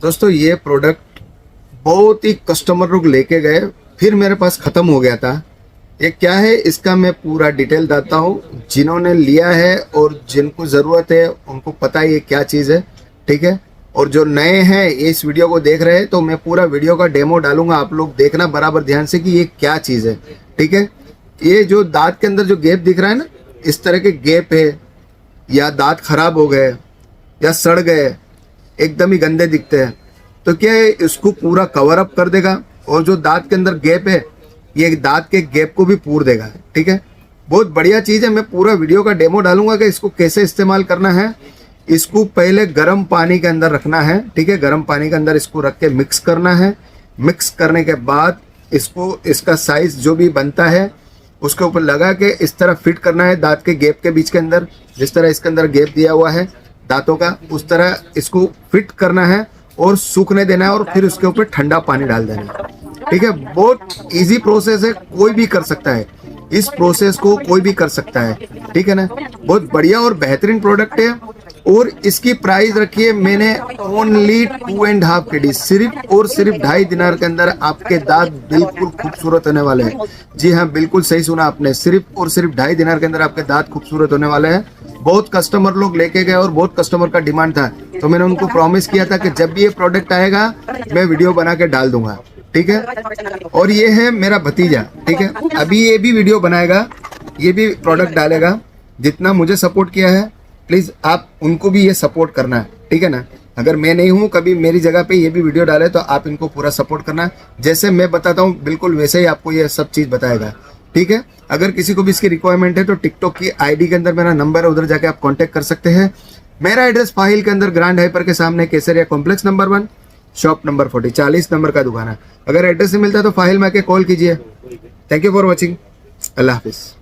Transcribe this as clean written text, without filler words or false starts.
दोस्तों ये प्रोडक्ट बहुत ही कस्टमर लोग लेके गए, फिर मेरे पास ख़त्म हो गया था। ये क्या है इसका मैं पूरा डिटेल देता हूँ। जिन्होंने लिया है और जिनको ज़रूरत है उनको पता है ये क्या चीज़ है, ठीक है। और जो नए हैं इस वीडियो को देख रहे हैं तो मैं पूरा वीडियो का डेमो डालूंगा, आप लोग देखना बराबर ध्यान से कि ये क्या चीज़ है, ठीक है। ये जो दांत के अंदर जो गैप दिख रहा है ना, इस तरह के गैप है या दांत खराब हो गए या सड़ गए, एकदम ही गंदे दिखते हैं, तो क्या है इसको पूरा कवर अप कर देगा। और जो दांत के अंदर गैप है ये दांत के गैप को भी पूर देगा, ठीक है। बहुत बढ़िया चीज़ है। मैं पूरा वीडियो का डेमो डालूंगा कि इसको कैसे इस्तेमाल करना है। इसको पहले गर्म पानी के अंदर रखना है, ठीक है। गर्म पानी के अंदर इसको रख के मिक्स करना है। मिक्स करने के बाद इसको इसका साइज जो भी बनता है उसके ऊपर लगा के इस तरह फिट करना है दांत के गैप के बीच के अंदर। जिस तरह इसके अंदर गैप दिया हुआ है दांतों का, उस तरह इसको फिट करना है और सूखने देना है और फिर उसके ऊपर ठंडा पानी डाल देना है, ठीक है। बहुत इजी प्रोसेस है, कोई भी कर सकता है इस प्रोसेस को, कोई भी कर सकता है, ठीक है ना। बहुत बढ़िया और बेहतरीन प्रोडक्ट है। और इसकी प्राइस रखी है मैंने ओनली 2.5 kg, सिर्फ और सिर्फ 2.5 दिनार के अंदर आपके दांत बिल्कुल खूबसूरत होने वाले हैं। जी हाँ, बिल्कुल सही सुना आपने, सिर्फ और सिर्फ 2.5 दिनार के अंदर आपके दांत खूबसूरत होने वाले हैं। बहुत कस्टमर लोग लेके गए और बहुत कस्टमर का डिमांड था, तो मैंने उनको प्रॉमिस किया था कि जब भी ये प्रोडक्ट आएगा मैं वीडियो बना के डाल दूंगा, ठीक है। और ये है मेरा भतीजा, ठीक है, अभी ये भी वीडियो बनाएगा, ये भी प्रोडक्ट डालेगा। जितना मुझे सपोर्ट किया है प्लीज आप उनको भी ये सपोर्ट करना है, ठीक है ना। अगर मैं नहीं हूँ कभी मेरी जगह पे ये भी वीडियो डाले तो आप इनको पूरा सपोर्ट करना है। जैसे मैं बताता हूँ बिल्कुल वैसे ही आपको ये सब चीज़ बताएगा, ठीक है। अगर किसी को भी इसकी रिक्वायरमेंट है तो टिकटॉक की आईडी के अंदर मेरा नंबर है, उधर जाके आप कांटेक्ट कर सकते हैं। मेरा एड्रेस फाहिल के अंदर ग्रैंड हाइपर के सामने Kesariya complex number 1 shop number 40 40 number का दुकान है। अगर एड्रेस नहीं मिलता तो फाहिल में आके कॉल कीजिए। Thank you for watching. अल्लाह हाफिज़।